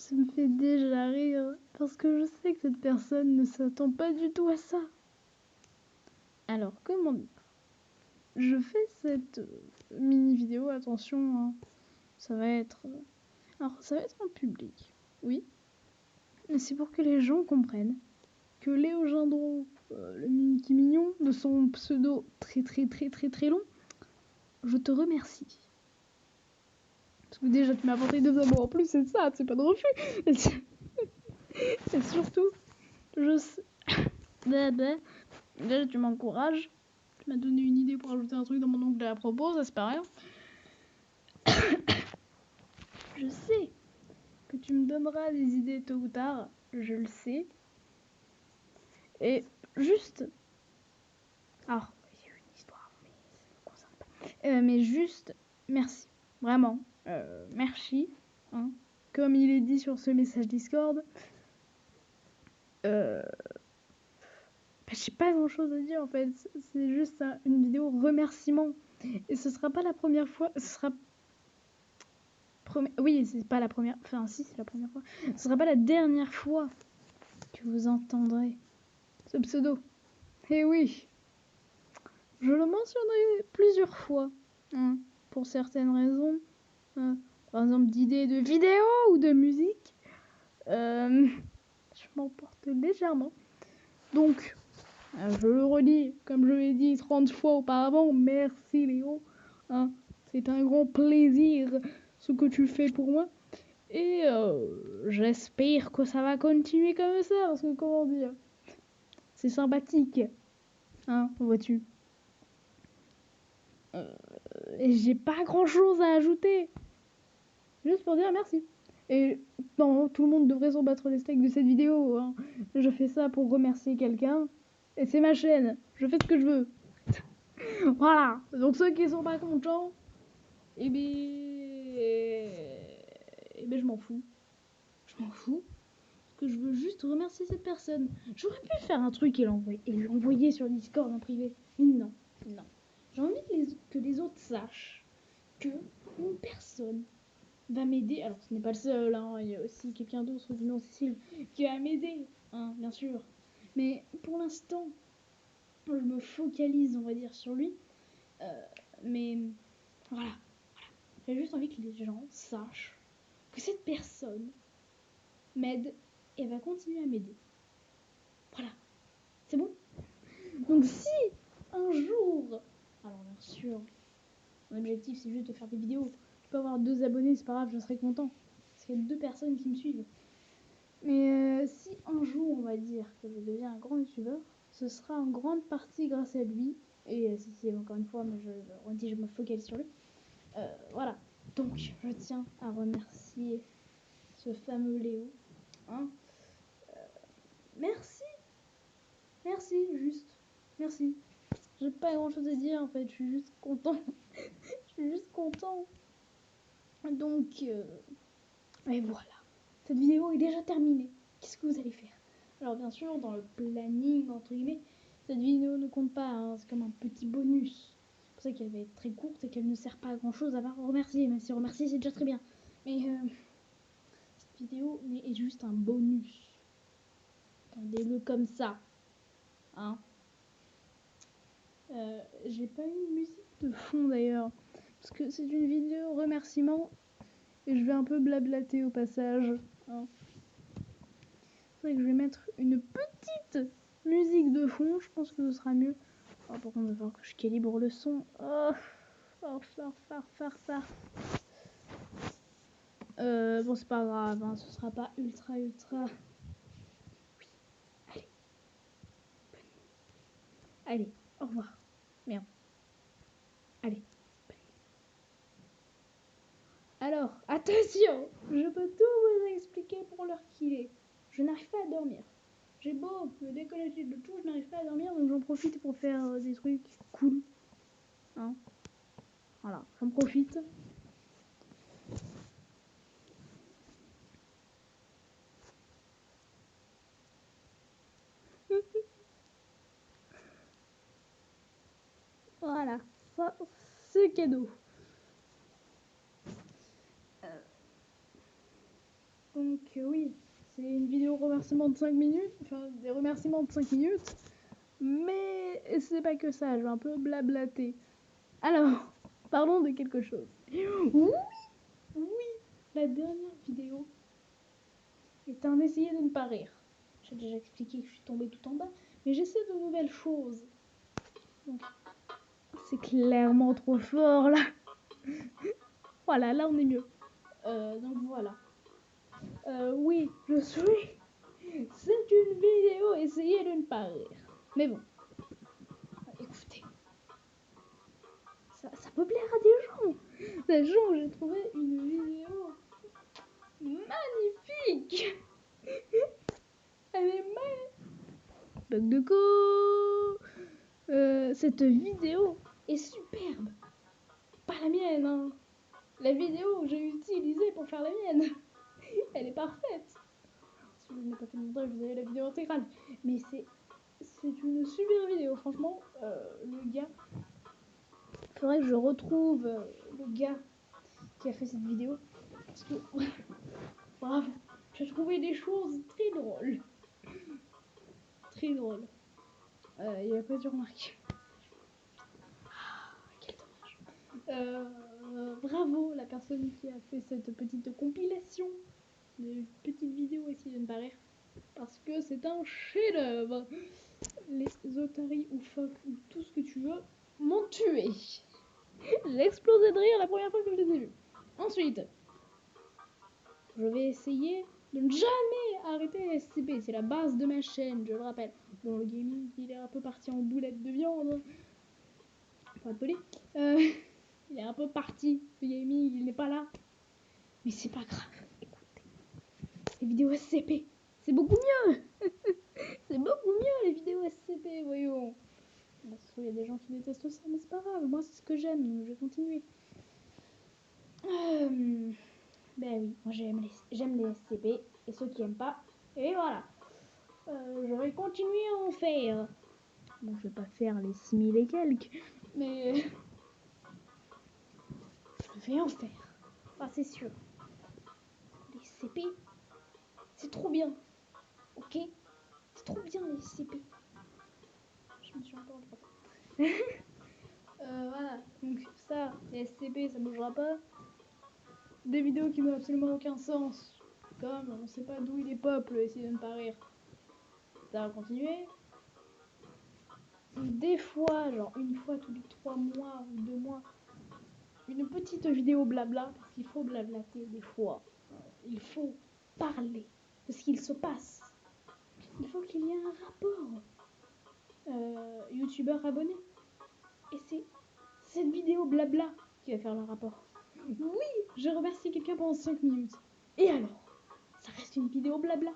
Ça me fait déjà rire parce que je sais que cette personne ne s'attend pas du tout à ça. Alors, comment dire? Je fais cette mini vidéo, attention, hein, ça va être... Alors, ça va être en public, oui. Mais c'est pour que les gens comprennent que Léo Gendron, le Minky Mignon, de son pseudo très long, je te remercie. Parce que déjà, tu m'as apporté 2 amours en plus, c'est ça, c'est pas de refus. Et surtout, je sais... Déjà, tu m'encourages. Tu m'as donné une idée pour ajouter un truc dans mon onglet à propos, ça c'est pas rien. Je sais que tu me donneras des idées tôt ou tard, je le sais. Et juste... Alors, il y a une histoire, mais ça ne me concerne pas. Mais juste, merci. Vraiment, merci. Hein. Comme il est dit sur ce message Discord, j'ai pas grand chose à dire en fait. C'est juste une vidéo remerciement. Et ce sera pas la première fois. Ce sera... Oui, c'est pas la première... Enfin, si, c'est la première fois. Ce sera pas la dernière fois que vous entendrez ce pseudo. Eh oui, je le mentionnerai plusieurs fois, hein, pour certaines raisons, par exemple d'idées de vidéos ou de musique. Je m'emporte légèrement. Donc, je le redis, comme je l'ai dit 30 fois auparavant, merci Léo. Hein, c'est un grand plaisir ce que tu fais pour moi. Et j'espère que ça va continuer comme ça, parce que comment dire, c'est sympathique, hein, vois-tu. Et j'ai pas grand chose à ajouter, juste pour dire merci. Et non, tout le monde devrait s'en battre les steaks de cette vidéo, hein. Je fais ça pour remercier quelqu'un, et c'est ma chaîne, je fais ce que je veux. Voilà, donc ceux qui sont pas contents, eh ben je m'en fous. Je m'en fous. Que je veux juste remercier cette personne. J'aurais pu faire un truc et l'envoyer sur Discord en privé. Mais non, non. J'ai envie que les autres sachent que une personne va m'aider. Alors ce n'est pas le seul, hein. Il y a aussi quelqu'un d'autre du nom Cécile qui va m'aider, hein, bien sûr. Mais pour l'instant, je me focalise, on va dire, sur lui. Mais voilà. J'ai juste envie que les gens sachent que cette personne m'aide et va continuer à m'aider. Voilà. C'est bon? Donc si un jour, alors bien sûr, mon objectif c'est juste de faire des vidéos. Je peux avoir 2 abonnés, c'est pas grave, je serai content. Parce qu'il y a 2 personnes qui me suivent. Mais si un jour on va dire que je deviens un grand youtubeur, ce sera en grande partie grâce à lui. Et si c'est encore une fois, mais je redis, je me focalise sur lui. Voilà. Donc je tiens à remercier ce fameux Léo. Hein, merci. Merci, juste. Merci. J'ai pas grand chose à dire en fait, je suis juste content. Je suis juste content. Donc, et voilà. Cette vidéo est déjà terminée. Qu'est-ce que vous allez faire? Alors bien sûr, dans le planning, entre guillemets, cette vidéo ne compte pas, hein, c'est comme un petit bonus. C'est pour ça qu'elle va être très courte et qu'elle ne sert pas à grand chose à part remercier, même si remercier c'est déjà très bien. Mais cette vidéo est juste un bonus. Attendez-le comme ça. Hein. J'ai pas eu de musique de fond d'ailleurs, parce que c'est une vidéo remerciement et je vais un peu blablater au passage. Hein. C'est vrai que je vais mettre une petite musique de fond, je pense que ce sera mieux. Oh, par contre, il va falloir que je calibre le son. Oh, far. Bon, c'est pas grave, hein, ce sera pas ultra. Oui, allez. Allez, au revoir. Merde. Allez. Alors, attention, je peux tout vous expliquer pour l'heure qu'il est. Je n'arrive pas à dormir. J'ai beau me déconnecter de tout, je n'arrive pas à dormir, donc j'en profite pour faire des trucs cool. Hein. Voilà, j'en profite. Voilà, ça, c'est cadeau. Donc Donc oui, c'est une vidéo remerciement de 5 minutes, enfin des remerciements de 5 minutes, mais c'est pas que ça, je vais un peu blablater. Alors, parlons de quelque chose. Oui, oui, la dernière vidéo est un essayer de ne pas rire. J'ai déjà expliqué que je suis tombée tout en bas, mais j'essaie de nouvelles choses. Donc, c'est clairement trop fort là. Voilà, là on est mieux. Donc voilà. Oui, je suis. C'est une vidéo, essayez de ne pas rire. Mais bon, écoutez, ça peut plaire à des gens. Des gens, j'ai trouvé une vidéo magnifique. Elle est magnifique. Bug de co. Cette vidéo est superbe. Pas la mienne, hein. La vidéo que j'ai utilisée pour faire la mienne, elle est parfaite. Si je n'ai pas fait de montage, vous avez la vidéo intégrale. Mais c'est une super vidéo, franchement. Le gars, il faudrait que je retrouve le gars qui a fait cette vidéo. Parce que, bravo, j'ai trouvé des choses très drôles. Très drôles. Il a pas dû remarquer. Quel dommage. Bravo la personne qui a fait cette petite compilation de petites vidéos ici de ne pas rire. Parce que c'est un chef-d'œuvre. Les otaries ou phoques ou tout ce que tu veux m'ont tué. J'ai explosé de rire la première fois que je les ai vus. Ensuite, je vais essayer de ne jamais arrêter les SCP. C'est la base de ma chaîne, je le rappelle. Bon, le gaming, il est un peu parti en boulette de viande. Pour être poli. Il est un peu parti. Le gaming, il n'est pas là. Mais c'est pas grave. Écoutez, les vidéos SCP, c'est beaucoup mieux. C'est beaucoup mieux les vidéos SCP, voyons. Il y a des gens qui détestent ça, mais c'est pas grave. Moi, c'est ce que j'aime, donc je vais continuer. Ben oui, moi j'aime les SCP, et ceux qui aiment pas, et voilà. Je vais continuer à en faire. Bon, je vais pas faire les 6000 et quelques, mais je vais en faire. Ah, c'est sûr. Les SCP, c'est trop bien. Ok? C'est trop bien les SCP. Je me suis un peu emportée. Voilà, donc ça, les SCP, ça bougera pas. Des vidéos qui n'ont absolument aucun sens, comme on sait pas d'où il est pop, essayer de ne pas rire. Ça va continuer. Des fois, genre une fois tous les 3 mois ou 2 mois, une petite vidéo blabla, parce qu'il faut blablater des fois. Il faut parler de ce qu'il se passe. Il faut qu'il y ait un rapport. Youtubeur abonné. Et c'est cette vidéo blabla qui va faire le rapport. Oui, je remercie quelqu'un pendant 5 minutes. Et alors, ça reste une vidéo blabla.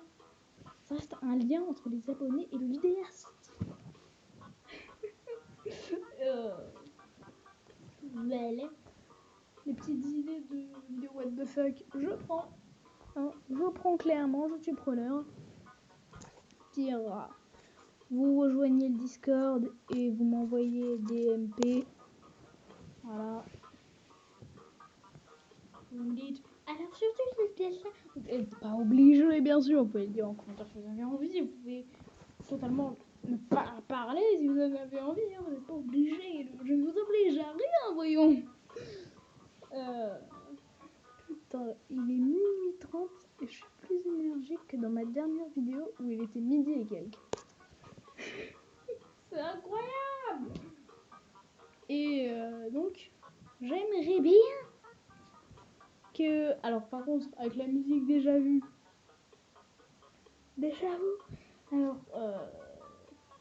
Ça reste un lien entre les abonnés et le vidéaste. Voilà. Les petites idées de vidéo what the fuck, je prends. Hein, je prends clairement, je suis preneur. Vous rejoignez le Discord et vous m'envoyez des MP. Voilà. Vous me dites, alors surtout le ça. Vous n'êtes pas obligé, bien sûr. Vous pouvez le dire en commentaire si vous avez envie. Vous pouvez totalement ne pas parler si vous en avez envie. Hein. Vous n'êtes pas obligé. Je ne vous oblige à rien, voyons. Putain, il est minuit 30 et je suis plus énergique que dans ma dernière vidéo où il était midi et quelques. C'est incroyable. Et donc, j'aimerais bien que... Alors par contre, avec la musique déjà vue, alors,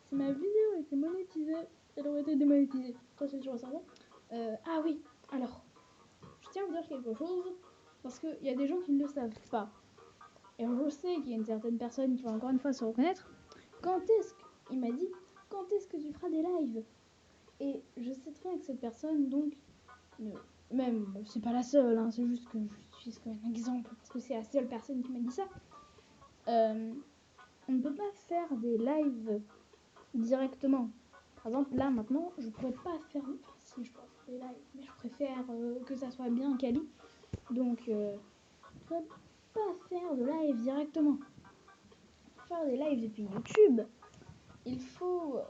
si ma vidéo était monétisée, elle aurait été démonétisée. Ça c'est sûr et certain. Ah oui, alors, je tiens à vous dire quelque chose, parce qu'il y a des gens qui ne le savent pas. Et je sais qu'il y a une certaine personne qui va encore une fois se reconnaître. Quand est-ce qu'il m'a dit, quand est-ce que tu feras des lives? Et je sais très bien que cette personne, donc, même, c'est pas la seule, hein, c'est juste que je suis comme un exemple, parce que c'est la seule personne qui m'a dit ça. On ne peut pas faire des lives directement. Par exemple, là, maintenant, je pourrais pas faire... Enfin, si, je pourrais faire des lives, mais je préfère que ça soit bien quali. Donc, pas faire de live directement. Pour faire des lives depuis YouTube, il faut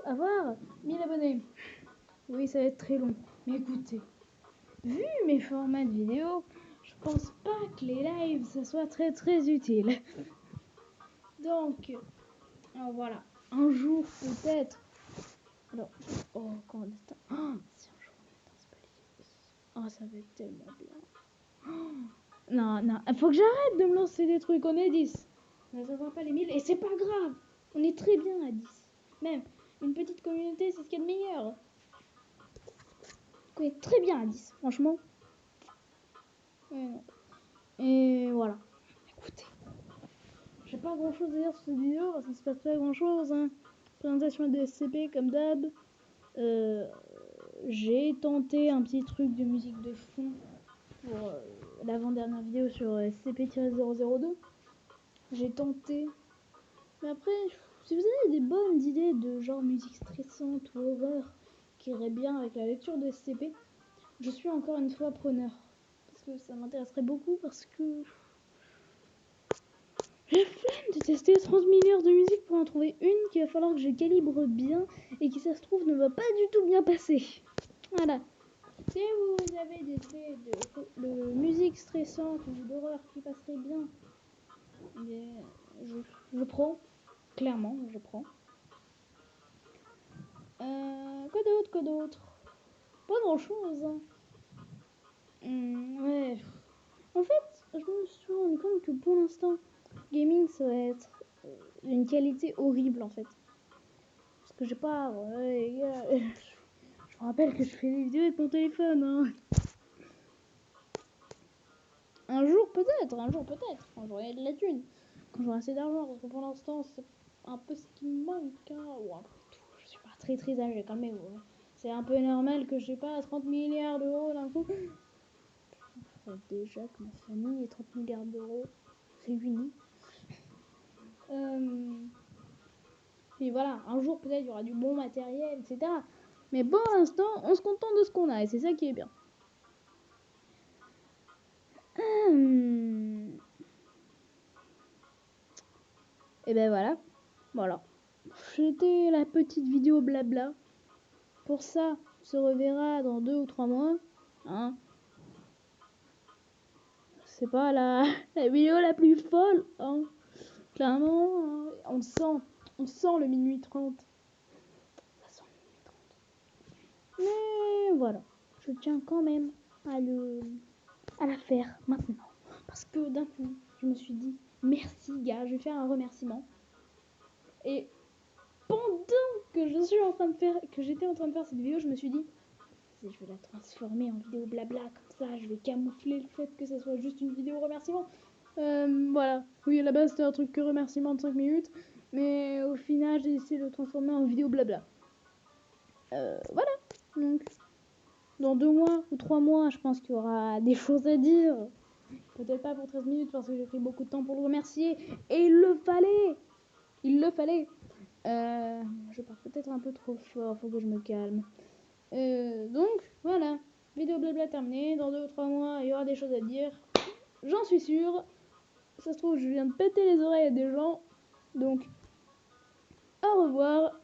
avoir 1000 abonnés. Oui, ça va être très long. Mais écoutez, vu mes formats de vidéo, je pense pas que les lives, ça soit très très utile. Donc, voilà. Un jour, peut-être. Alors, quand on est... si un jour on est un spalier. Ça va être tellement bien. Non, il faut que j'arrête de me lancer des trucs. On est 10. On n'atteindra pas les 1000 et c'est pas grave. On est très bien à 10. Même, une petite communauté, c'est ce qu'il y a de meilleur. On est très bien à 10, franchement. Et voilà. Écoutez. J'ai pas grand chose à dire sur cette vidéo parce qu'il se passe pas grand chose. Présentation de SCP comme d'hab. J'ai tenté un petit truc de musique de fond pour l'avant-dernière vidéo sur SCP-002. J'ai tenté. Mais après, si vous avez des bonnes idées de genre musique stressante ou horreur qui irait bien avec la lecture de SCP, je suis encore une fois preneur. Parce que ça m'intéresserait beaucoup parce que j'ai flemme de tester 30 milliards de musique pour en trouver une qu'il va falloir que je calibre bien et qui, ça se trouve, ne va pas du tout bien passer. Voilà. Si vous avez des faits de musique stressante ou d'horreur qui passerait bien, je prends. Clairement, je prends. Quoi d'autre Pas grand chose. Ouais. En fait, je me suis rendu compte que pour l'instant, gaming, ça va être d'une qualité horrible en fait. Parce que j'ai pas. Je vous rappelle que je fais des vidéos avec mon téléphone. Un jour peut-être, quand j'aurai de la thune, quand j'aurai assez d'argent, parce que pour l'instant c'est un peu ce qui me manque. Je suis pas très très âgée, calmez-vous. C'est un peu normal que j'ai pas 30 milliards d'euros d'un coup. Faudrait déjà que ma famille ait 30 milliards d'euros réunis. Et voilà, un jour peut-être il y aura du bon matériel, etc. Mais pour l'instant, on se contente de ce qu'on a et c'est ça qui est bien. Et ben voilà. C'était la petite vidéo blabla. Pour ça, on se reverra dans 2 ou 3 mois. C'est pas la vidéo la plus folle. Clairement, on sent le minuit 30. Ça sent le minuit 30. Mais voilà, je tiens quand même à la faire maintenant. Parce que d'un coup, je me suis dit, merci gars, je vais faire un remerciement. Et pendant que j'étais en train de faire cette vidéo, je me suis dit, je vais la transformer en vidéo blabla, comme ça, je vais camoufler le fait que ça soit juste une vidéo remerciement. Voilà. Oui, à la base, c'était un truc que remerciement de 5 minutes, mais au final, j'ai essayé de le transformer en vidéo blabla. Voilà. Donc, dans 2 mois ou 3 mois, je pense qu'il y aura des choses à dire. Peut-être pas pour 13 minutes, parce que j'ai pris beaucoup de temps pour le remercier, et il le fallait. Je pars peut-être un peu trop fort, faut que je me calme. Donc, voilà. Vidéo blabla terminée. Dans 2 ou 3 mois, il y aura des choses à dire. J'en suis sûre. Ça se trouve, je viens de péter les oreilles à des gens. Donc, au revoir.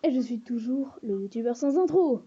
Et je suis toujours le youtubeur sans intro.